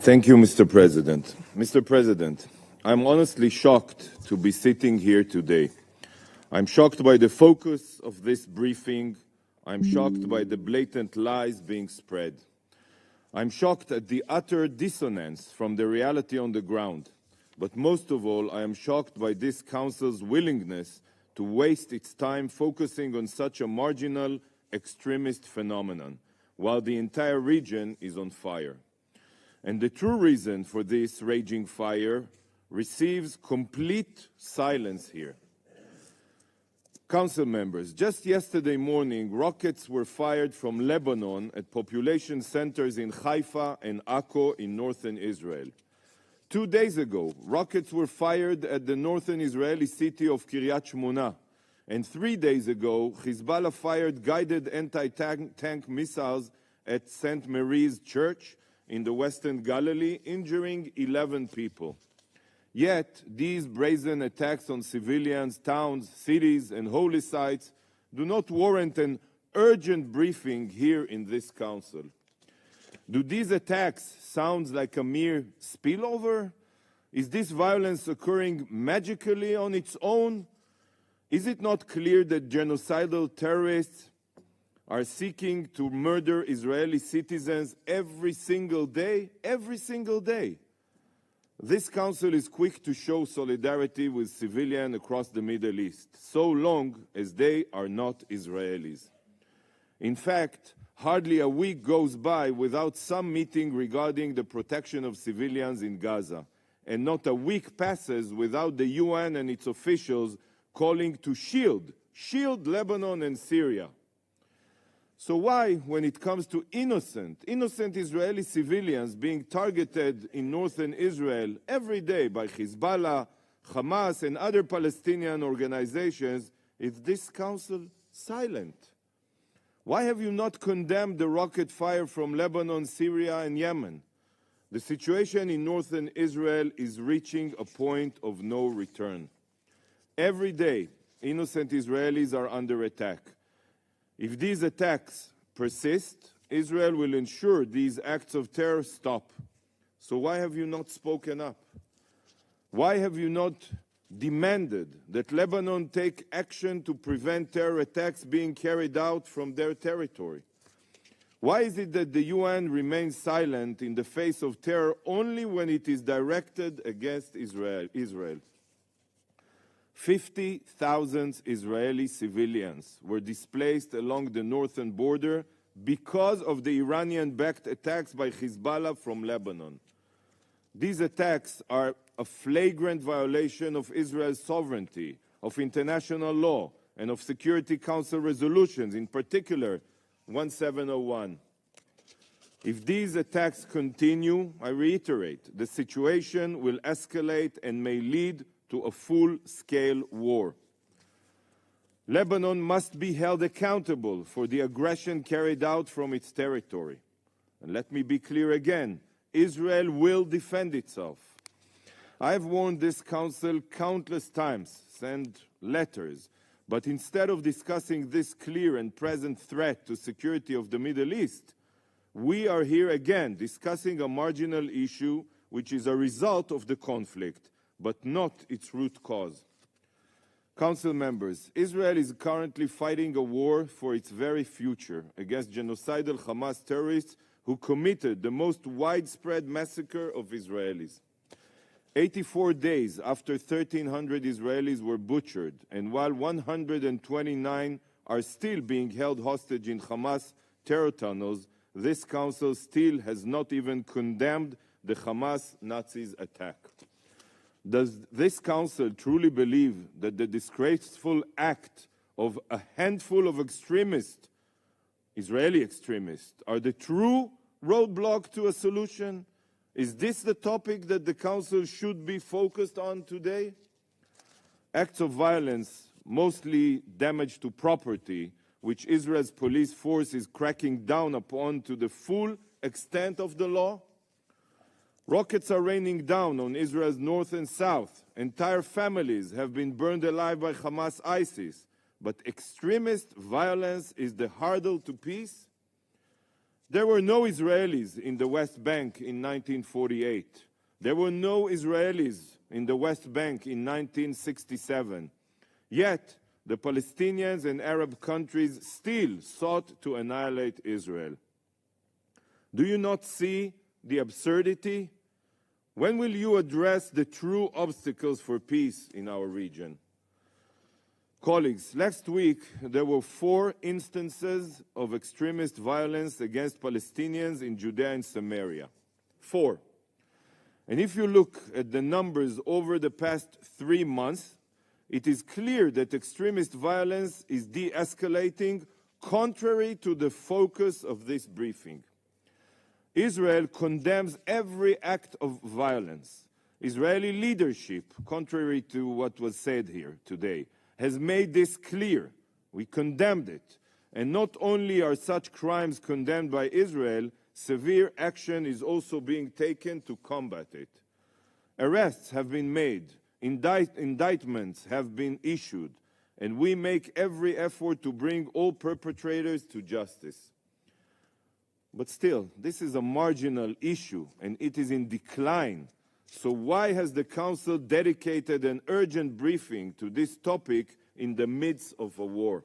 Thank you, Mr. President. Mr. President, I'm honestly shocked to be sitting here today. I'm shocked by the focus of this briefing. I'm shocked by the blatant lies being spread. I'm shocked at the utter dissonance from the reality on the ground. But most of all, I am shocked by this Council's willingness to waste its time focusing on such a marginal extremist phenomenon, while the entire region is on fire. And the true reason for this raging fire receives complete silence here. Council members, just yesterday morning, rockets were fired from Lebanon at population centers in Haifa and Akko in northern Israel. 2 days ago, rockets were fired at the northern Israeli city of Kiryat Shmona. And 3 days ago, Hezbollah fired guided anti-tank missiles at St. Mary's Church in the Western Galilee, injuring 11 people. Yet, these brazen attacks on civilians, towns, cities, and holy sites do not warrant an urgent briefing here in this Council. Do these attacks sound like a mere spillover? Is this violence occurring magically on its own? Is it not clear that genocidal terrorists are seeking to murder Israeli citizens every single day? Every single day. This Council is quick to show solidarity with civilians across the Middle East, so long as they are not Israelis. In fact, hardly a week goes by without some meeting regarding the protection of civilians in Gaza, and not a week passes without the UN and its officials calling to shield Lebanon and Syria. So why, when it comes to innocent Israeli civilians being targeted in northern Israel every day by Hezbollah, Hamas, and other Palestinian organizations, is this Council silent? Why have you not condemned the rocket fire from Lebanon, Syria, and Yemen? The situation in northern Israel is reaching a point of no return. Every day, innocent Israelis are under attack. If these attacks persist, Israel will ensure these acts of terror stop. So why have you not spoken up? Why have you not demanded that Lebanon take action to prevent terror attacks being carried out from their territory? Why is it that the UN remains silent in the face of terror only when it is directed against Israel? 50,000 Israeli civilians were displaced along the northern border because of the Iranian-backed attacks by Hezbollah from Lebanon. These attacks are a flagrant violation of Israel's sovereignty, of international law, and of Security Council resolutions, in particular 1701. If these attacks continue, I reiterate, the situation will escalate and may lead to a full-scale war. Lebanon must be held accountable for the aggression carried out from its territory. And let me be clear again, Israel will defend itself. I have warned this Council countless times, sent letters, but instead of discussing this clear and present threat to security of the Middle East, we are here again discussing a marginal issue which is a result of the conflict, but not its root cause. Council members, Israel is currently fighting a war for its very future against genocidal Hamas terrorists who committed the most widespread massacre of Israelis. 84 days after 1,300 Israelis were butchered, and while 129 are still being held hostage in Hamas terror tunnels, this Council still has not even condemned the Hamas Nazis' attack. Does this Council truly believe that the disgraceful act of a handful of extremists, Israeli extremists, are the true roadblock to a solution? Is this the topic that the Council should be focused on today? Acts of violence, mostly damage to property, which Israel's police force is cracking down upon to the full extent of the law? Rockets are raining down on Israel's north and south. Entire families have been burned alive by Hamas ISIS. But extremist violence is the hurdle to peace? There were no Israelis in the West Bank in 1948. There were no Israelis in the West Bank in 1967. Yet, the Palestinians and Arab countries still sought to annihilate Israel. Do you not see the absurdity? When will you address the true obstacles for peace in our region? Colleagues, last week there were 4 instances of extremist violence against Palestinians in Judea and Samaria. 4. And if you look at the numbers over the past 3 months, it is clear that extremist violence is de-escalating, contrary to the focus of this briefing. Israel condemns every act of violence. Israeli leadership, contrary to what was said here today, has made this clear. We condemned it. And not only are such crimes condemned by Israel, severe action is also being taken to combat it. Arrests have been made, indictments have been issued, and we make every effort to bring all perpetrators to justice. But still, this is a marginal issue, and it is in decline. So why has the Council dedicated an urgent briefing to this topic in the midst of a war?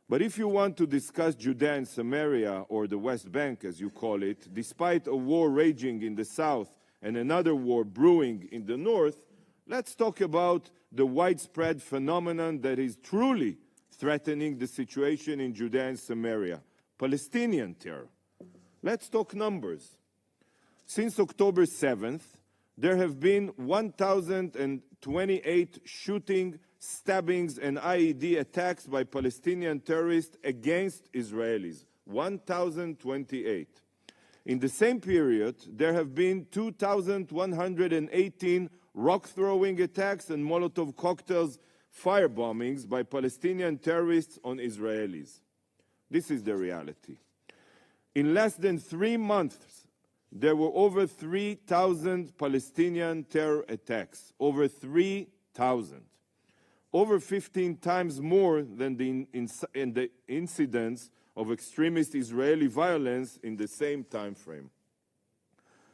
But if you want to discuss Judea and Samaria, or the West Bank as you call it, despite a war raging in the south and another war brewing in the north, let's talk about the widespread phenomenon that is truly threatening the situation in Judea and Samaria, Palestinian terror. Let's talk numbers. Since October 7th, there have been 1,028 shooting, stabbings, and IED attacks by Palestinian terrorists against Israelis. 1,028. In the same period, there have been 2,118 rock-throwing attacks and Molotov cocktails firebombings by Palestinian terrorists on Israelis. This is the reality. In less than 3 months, there were over 3,000 Palestinian terror attacks. Over 3,000. Over 15 times more than the incidents of extremist Israeli violence in the same time frame.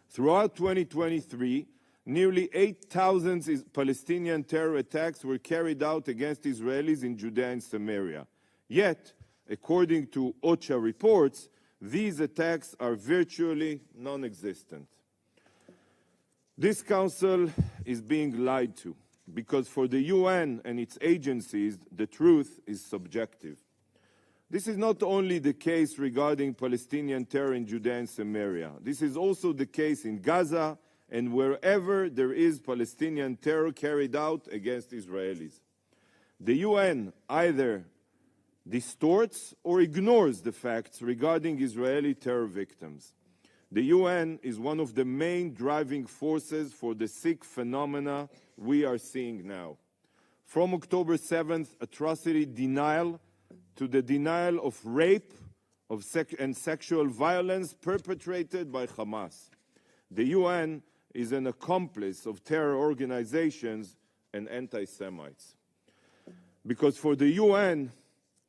Throughout 2023, nearly 8,000 Palestinian terror attacks were carried out against Israelis in Judea and Samaria. Yet, according to OCHA reports, these attacks are virtually non-existent. This council is being lied to, because for the UN and its agencies, the truth is subjective. This is not only the case regarding Palestinian terror in Judea and Samaria. This is also the case in Gaza and wherever there is Palestinian terror carried out against Israelis. The UN either distorts or ignores the facts regarding Israeli terror victims. The UN is one of the main driving forces for the sick phenomena we are seeing now. From October 7th, atrocity denial to the denial of rape and sexual violence perpetrated by Hamas. The UN is an accomplice of terror organizations and anti-Semites. Because for the UN,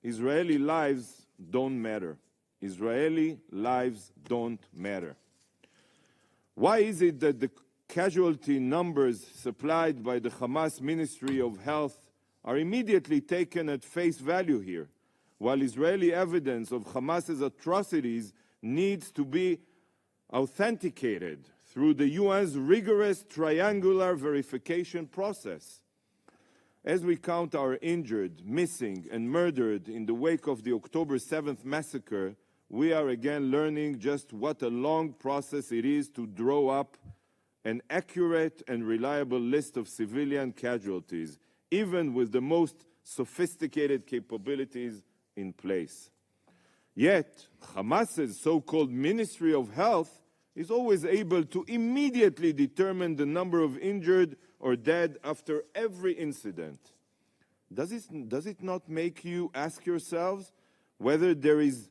Israeli lives don't matter. Israeli lives don't matter. Why is it that the casualty numbers supplied by the Hamas Ministry of Health are immediately taken at face value here, while Israeli evidence of Hamas's atrocities needs to be authenticated through the UN's rigorous triangular verification process? As we count our injured, missing, and murdered in the wake of the October 7th massacre, we are again learning just what a long process it is to draw up an accurate and reliable list of civilian casualties, even with the most sophisticated capabilities in place. Yet, Hamas's so-called Ministry of Health is always able to immediately determine the number of injured or dead after every incident. Does it not make you ask yourselves whether there is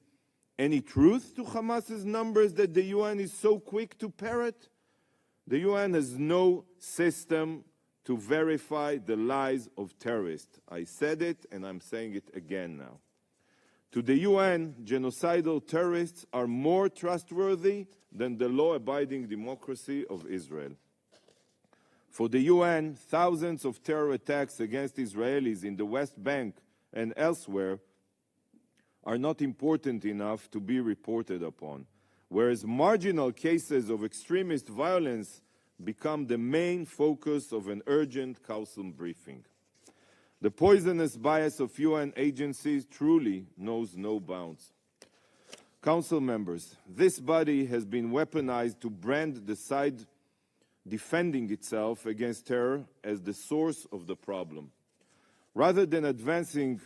any truth to Hamas's numbers that the UN is so quick to parrot? The UN has no system to verify the lies of terrorists. I said it and I'm saying it again now. To the UN, genocidal terrorists are more trustworthy than the law-abiding democracy of Israel. For the UN, thousands of terror attacks against Israelis in the West Bank and elsewhere are not important enough to be reported upon, whereas marginal cases of extremist violence become the main focus of an urgent Council briefing. The poisonous bias of UN agencies truly knows no bounds. Council members, this body has been weaponized to brand the side defending itself against terror as the source of the problem. Rather than advancing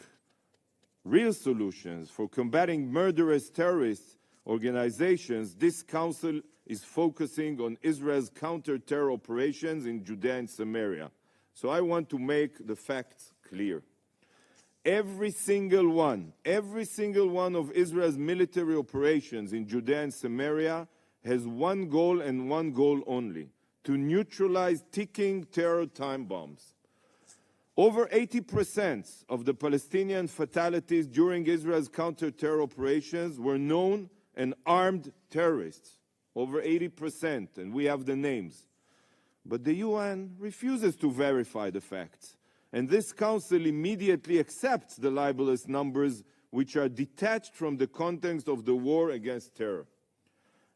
real solutions for combating murderous terrorist organizations, this council is focusing on Israel's counter-terror operations in Judea and Samaria. So I want to make the facts clear. Every single one of Israel's military operations in Judea and Samaria has one goal and one goal only: to neutralize ticking terror time bombs. Over 80% of the Palestinian fatalities during Israel's counter-terror operations were known and armed terrorists. Over 80%, and we have the names. But the UN refuses to verify the facts, and this council immediately accepts the libelous numbers which are detached from the context of the war against terror.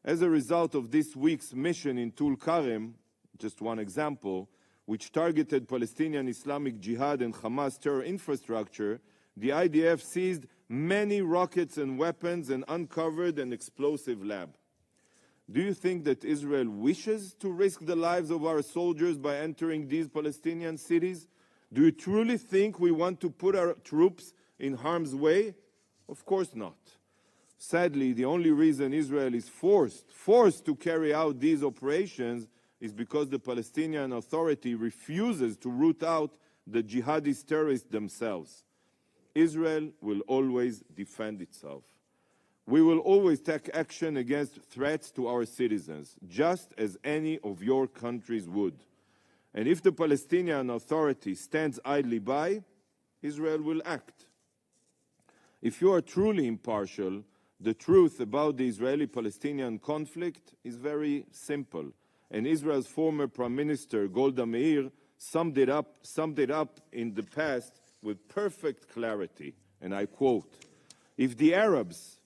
As a result of this week's mission in Tulkarem, just one example, which targeted Palestinian Islamic Jihad and Hamas terror infrastructure, the IDF seized many rockets and weapons and uncovered an explosive lab. Do you think that Israel wishes to risk the lives of our soldiers by entering these Palestinian cities? Do you truly think we want to put our troops in harm's way? Of course not. Sadly, the only reason Israel is forced to carry out these operations is because the Palestinian Authority refuses to root out the jihadist terrorists themselves. Israel will always defend itself. We will always take action against threats to our citizens, just as any of your countries would. And if the Palestinian Authority stands idly by, Israel will act. If you are truly impartial, the truth about the Israeli-Palestinian conflict is very simple. And Israel's former Prime Minister, Golda Meir, summed it up in the past with perfect clarity. And I quote, "If the Arabs,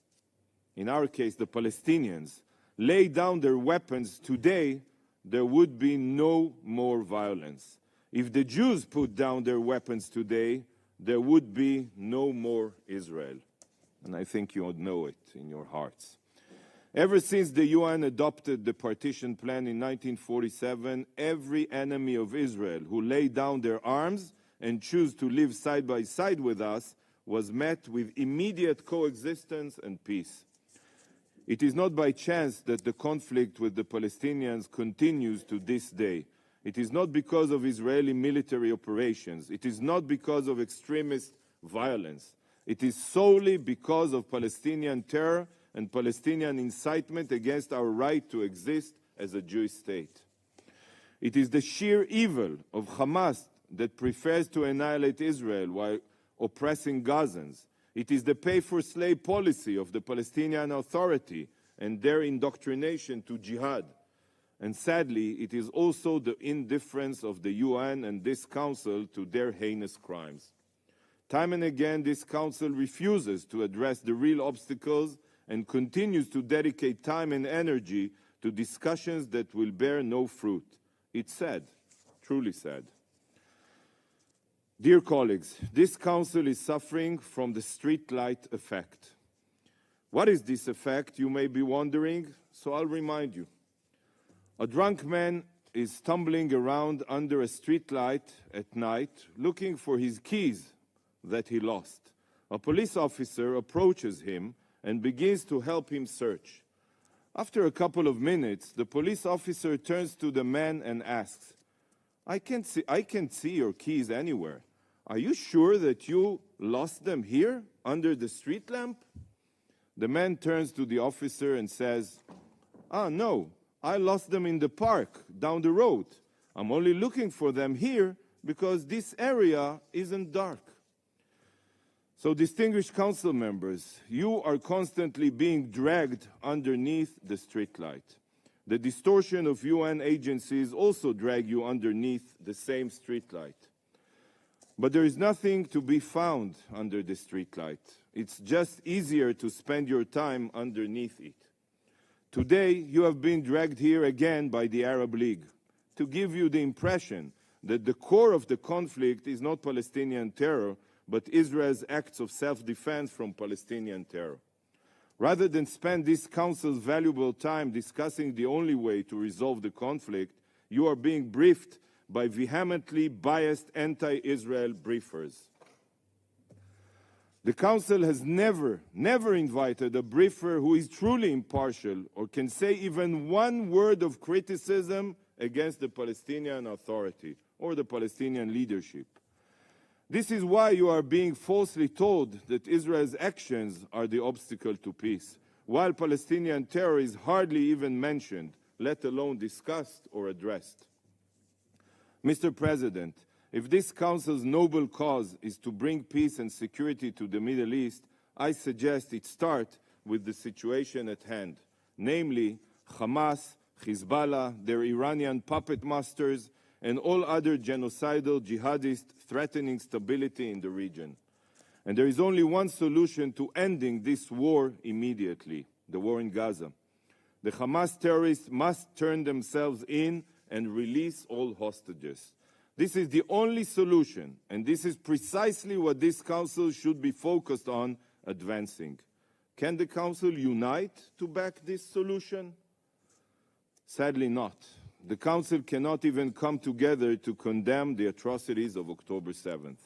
in our case the Palestinians, lay down their weapons today, there would be no more violence. If the Jews put down their weapons today, there would be no more Israel." And I think you know it in your hearts. Ever since the UN adopted the partition plan in 1947, every enemy of Israel who laid down their arms and chose to live side by side with us was met with immediate coexistence and peace. It is not by chance that the conflict with the Palestinians continues to this day. It is not because of Israeli military operations. It is not because of extremist violence. It is solely because of Palestinian terror and Palestinian incitement against our right to exist as a Jewish state. It is the sheer evil of Hamas that prefers to annihilate Israel while oppressing Gazans. It is the pay-for-slave policy of the Palestinian Authority and their indoctrination to jihad. And sadly, it is also the indifference of the UN and this Council to their heinous crimes. Time and again, this Council refuses to address the real obstacles and continues to dedicate time and energy to discussions that will bear no fruit. It's sad, truly sad. Dear colleagues, this Council is suffering from the streetlight effect. What is this effect, you may be wondering? So I'll remind you. A drunk man is stumbling around under a streetlight at night looking for his keys that he lost. A police officer approaches him and begins to help him search. After a couple of minutes, the police officer turns to the man and asks, I can't see your keys anywhere. Are you sure that you lost them here, under the street lamp? The man turns to the officer and says, no, I lost them in the park, down the road. I'm only looking for them here because this area isn't dark. So, distinguished council members, you are constantly being dragged underneath the streetlight. The distortion of UN agencies also drag you underneath the same streetlight. But there is nothing to be found under the streetlight. It's just easier to spend your time underneath it. Today, you have been dragged here again by the Arab League to give you the impression that the core of the conflict is not Palestinian terror, but Israel's acts of self-defense from Palestinian terror. Rather than spend this council's valuable time discussing the only way to resolve the conflict, you are being briefed by vehemently biased anti-Israel briefers. The Council has never invited a briefer who is truly impartial or can say even one word of criticism against the Palestinian Authority or the Palestinian leadership. This is why you are being falsely told that Israel's actions are the obstacle to peace, while Palestinian terror is hardly even mentioned, let alone discussed or addressed. Mr. President, if this Council's noble cause is to bring peace and security to the Middle East, I suggest it start with the situation at hand, namely Hamas, Hezbollah, their Iranian puppet masters, and all other genocidal jihadists threatening stability in the region. And there is only one solution to ending this war immediately, the war in Gaza. The Hamas terrorists must turn themselves in and release all hostages. This is the only solution, and this is precisely what this Council should be focused on advancing. Can the Council unite to back this solution? Sadly not. The Council cannot even come together to condemn the atrocities of October 7th.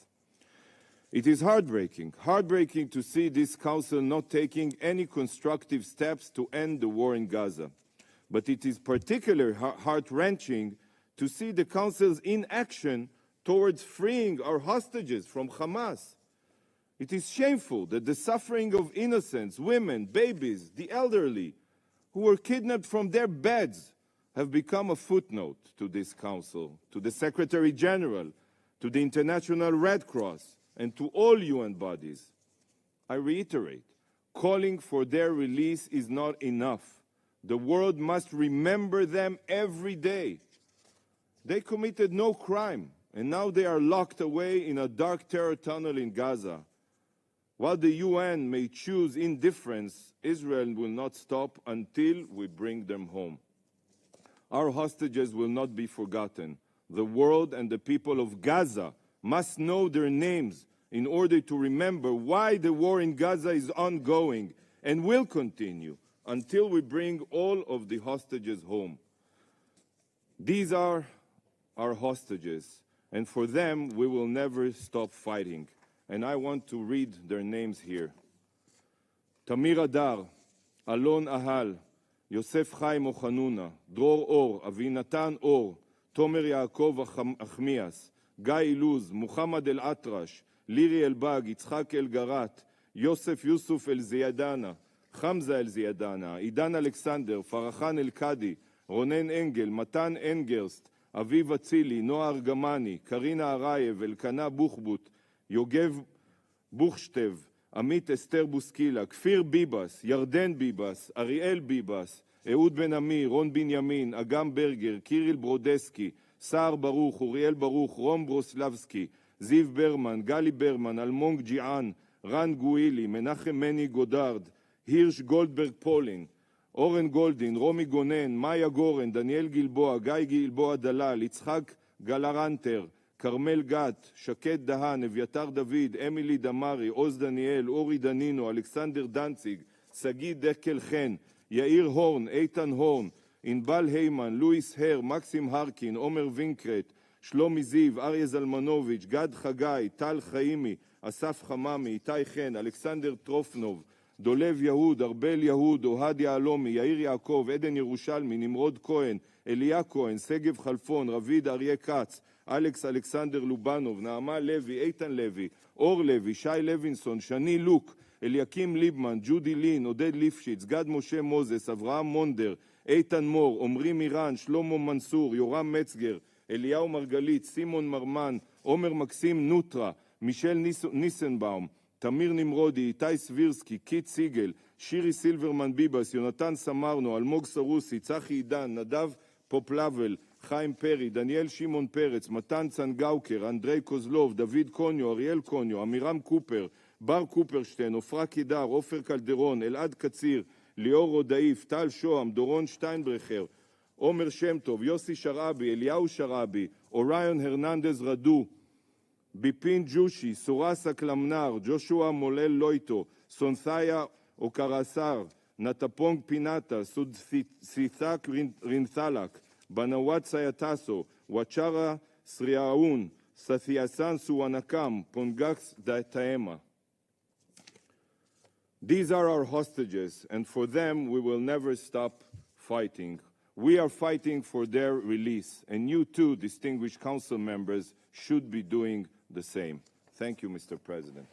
It is heartbreaking to see this Council not taking any constructive steps to end the war in Gaza. But it is particularly heart-wrenching to see the Council's inaction towards freeing our hostages from Hamas. It is shameful that the suffering of innocents, women, babies, the elderly, who were kidnapped from their beds, have become a footnote to this Council, to the Secretary General, to the International Red Cross, and to all UN bodies. I reiterate, calling for their release is not enough. The world must remember them every day. They committed no crime, and now they are locked away in a dark terror tunnel in Gaza. While the UN may choose indifference, Israel will not stop until we bring them home. Our hostages will not be forgotten. The world and the people of Gaza must know their names in order to remember why the war in Gaza is ongoing and will continue until we bring all of the hostages home. These are our hostages, and for them we will never stop fighting. And I want to read their names here. Tamir Adar, Alon Ahal, Yosef Chaim Ochanuna, Dror Or, Avinatan Or, Tomer Yaakov Achmias, Guy Iluz, Muhammad El Atrash, Liri El Bag, Yitzhak El Garat, Yosef Yusuf El Ziyadana, Hamza El Ziyadana, Idan Alexander, Farachan El Kadi, Ronen Engel, Matan Engerst, Aviv Atzili, Noah Argamani, Karina Arayev, Elkana Buchbut, Yogev Buchshtev, Amit Esther Buskila, Kfir Bibas, Yarden Bibas, Ariel Bibas, Ehud Ben Amir, Ron Binyamin, Agam Berger, Kirill Brodeski, Saar Baruch, Uriel Baruch, Rom Broslavski, Ziv Berman, Gali Berman, Almong Jian, Ran Guili, Menachem Meni Godard, Hirsch Goldberg Polin, Oren Goldin, Romy Gonen, Maya Goren, Daniel Gilboa, Guy Gilboa Dalal, Yitzhak Galaranter, Carmel Gat, Shaked Dahan, Evyatar David, Emily Damari, Oz Daniel, Ori Danino, Alexander Danzig, Sagi Dekel Chen, Yair Horn, Eitan Horn, Inbal Heyman, Louis Herr, Maxim Harkin, Omer Vinkret, Shlomi Ziv, Aryeh Zalmanovich, Gad Chagai, Tal Chaimi, Asaf Hamami, Itai Chen, Alexander Trofnov, Dolev Yahud, Arbel Yahud, Ohad Yahalomi, Yair Yaakov, Eden Yerushalmi, Nimrod Cohen, Elia Cohen, Segev Khalfon, Ravid Aryeh Katz, Alex Alexander Lubanov, Naama Levi, Eitan Levi, Or Levi, Shai Levinson, Shani Luke, Eliakim Libman, Judy Lin, Oded Lifshitz, Gad Moshe Moses, Avraham Monder, Eitan Mor, Omri Miran, Shlomo Mansur, Yoram Metzger, Eliyahu Margalit, Simon Marman, Omer Maxim Nutra, Michel Nissenbaum, תמיר נמרודי, איתי סבירסקי, קיט סיגל, שירי סילברמן ביבס, יונתן סמרנו, אלמוג סרוסי, צחי עידן, נדב פופלבל, חיים פרי, דניאל שמעון פרץ, מתן צנגאוקר, אנדרי קוזלוב, דוד קוניו, אריאל קוניו, אמירם קופר, בר קופרשטיין, עופרה קידר, עופר קלדרון, אלעד קציר, ליאור רודאיף, טל שוהם, דורון שטיינברכר, עומר שם טוב, יוסי שרעבי, אליהו שרעבי, אוריון הרננדז רדו, ביפין ג'ושי, סורסה קלמנר, ג'ושוע מולל לויטו, סונסאיה אוקרסר, נטפונג פינטה, סודסיתק רינתלק, בנוואט סייטסו, וואצ'רה סריאון, סתיאסן סואנקם, פונגקס דאטאמה. These are our hostages, and for them we will never stop fighting. We are fighting for their release, and you too, distinguished council members, should be doing the same. Thank you, Mr. President.